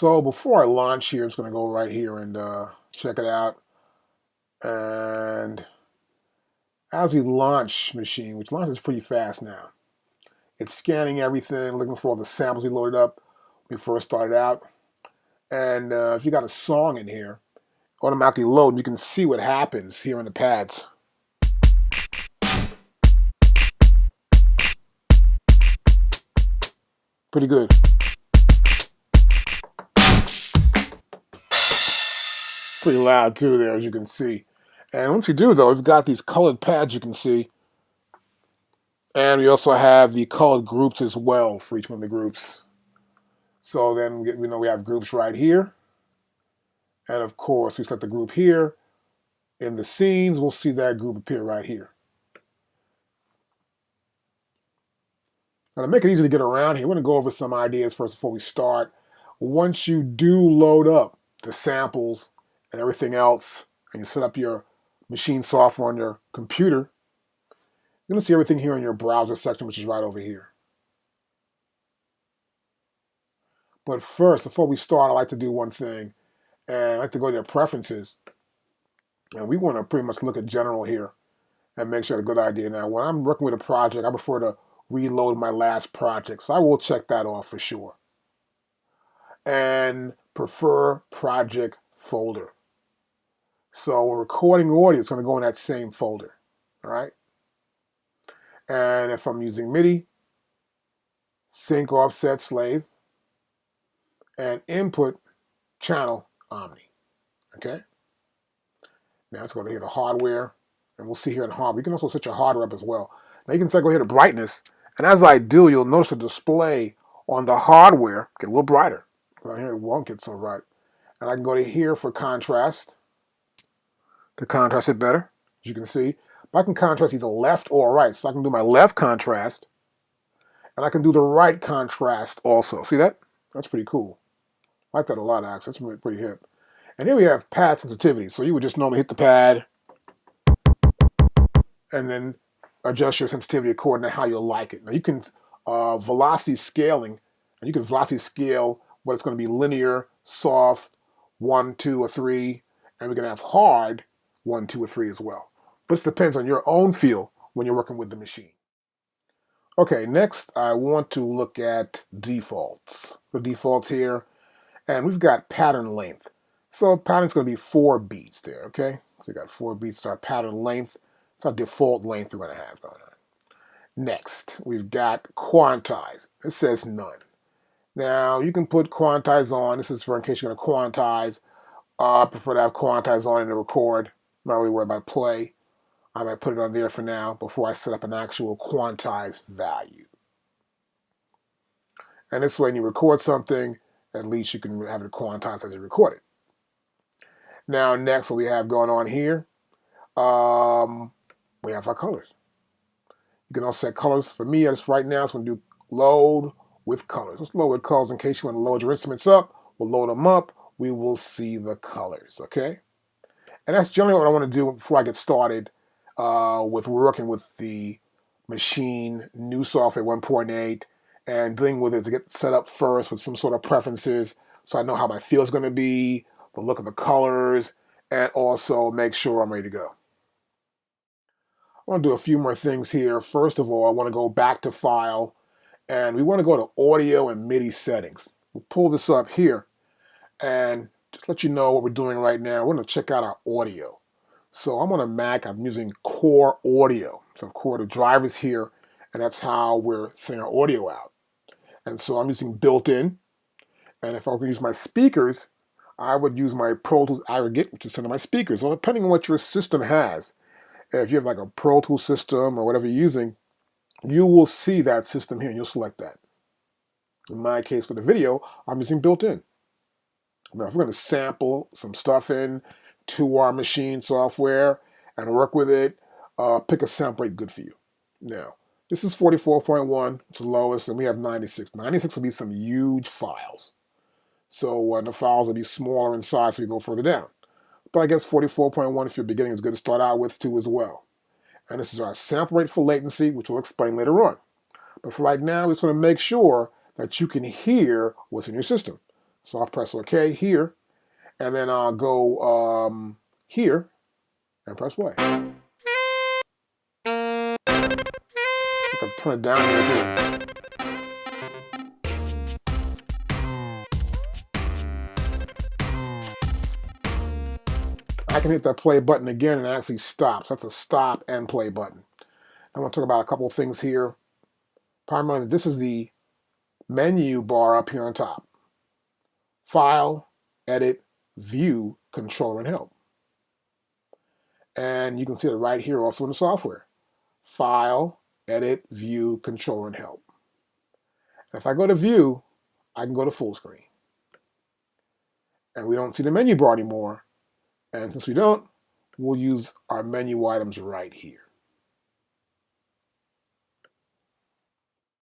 So before I launch here, I'm just going to go right here and check it out. And as we launch Machine, which launches pretty fast now, it's scanning everything, looking for all the samples we loaded up when we first started out. And if you got a song in here, automatically load, and you can see what happens here in the pads. Pretty good. Pretty loud too there, as you can see. And once you do, though, we've got these colored pads you can see. And we also have the colored groups as well for each one of the groups. So then we know we have groups right here. And of course, we set the group here. In the scenes, we'll see that group appear right here. Now, to make it easy to get around here, we're going to go over some ideas first before we start. Once you do load up the samples and everything else, and you set up your machine software on your computer, you're going to see everything here in your browser section, which is right over here. But first, before we start, I like to do one thing, and I like to go to your preferences. And we want to pretty much look at general here and make sure it's a good idea. Now, when I'm working with a project, I prefer to reload my last project. So I will check that off for sure. And prefer project folder. So when recording audio, it's going to go in that same folder. All right. And if I'm using Midi, sync offset slave, and input channel Omni. Okay. Now let's go to here to hardware, and we'll see here in hardware. You can also set your hardware up as well. Now you can go here to brightness, and as I do, you'll notice the display on the hardware get a little brighter. Right here it won't get so bright. And I can go to here for contrast, to contrast it better, as you can see. But I can contrast either left or right, so I can do my left contrast, and I can do the right contrast also. See that? That's pretty cool. I like that a lot, actually. That's pretty hip. And here we have pad sensitivity. So you would just normally hit the pad and then adjust your sensitivity according to how you like it. Now you can velocity scaling, and you can velocity scale what it's going to be linear, soft, 1, 2, or 3, and we can have hard 1, 2, or 3 as well. But it depends on your own feel when you're working with the machine. Okay, next I want to look at defaults. The defaults here, and we've got pattern length. So pattern's going to be 4 beats there, okay? So we got 4 beats to our pattern length. It's our default length we're going to have going on. Next, we've got quantize. It says none. Now, you can put quantize on. This is for in case you're going to quantize. I prefer to have quantize on in the record. Not really worried about play. I might put it on there for now before I set up an actual quantize value. And this way, when you record something, at least you can have it quantized as you record it. Now, next, what we have going on here, we have our colors. You can also set colors. For me, as right now, it's going to do load with colors. Let's load with colors in case you want to load your instruments up. We'll load them up. We will see the colors, okay? And that's generally what I want to do before I get started with working with the machine, new software 1.8, and dealing with it to get set up first with some sort of preferences so I know how my feel is going to be, the look of the colors, and also make sure I'm ready to go. I want to do a few more things here. First of all, I want to go back to File, and we want to go to Audio and MIDI Settings. We'll pull this up here, and just let you know what we're doing right now. We're going to check out our audio. So I'm on a Mac. I'm using Core Audio. So Core, the drivers here, and that's how we're sending our audio out. And so I'm using built-in, and if I were to use my speakers, I would use my Pro Tools aggregate, which is sent to my speakers. So depending on what your system has, if you have like a Pro Tools system or whatever you're using, you will see that system here and you'll select that. In my case for the video, I'm using built-in. Now if we're going to sample some stuff in to our machine software and work with it, pick a sample rate good for you. Now, this is 44.1, it's the lowest, and we have 96. 96 will be some huge files. So the files will be smaller in size so we go further down. But I guess 44.1 if you're beginning is good to start out with too as well. And this is our sample rate for latency, which we'll explain later on. But for right now, we just want to make sure that you can hear what's in your system. So I'll press OK here, and then I'll go here and press play. I can turn it down here too. I can hit that play button again and it actually stops. That's a stop and play button. I'm going to talk about a couple of things here. Primarily, this is the menu bar up here on top. File, Edit, View, Controller, and Help. And you can see it right here also in the software. File, Edit, View, Controller, and Help. And if I go to View, I can go to full screen. And we don't see the menu bar anymore. And since we don't, we'll use our menu items right here.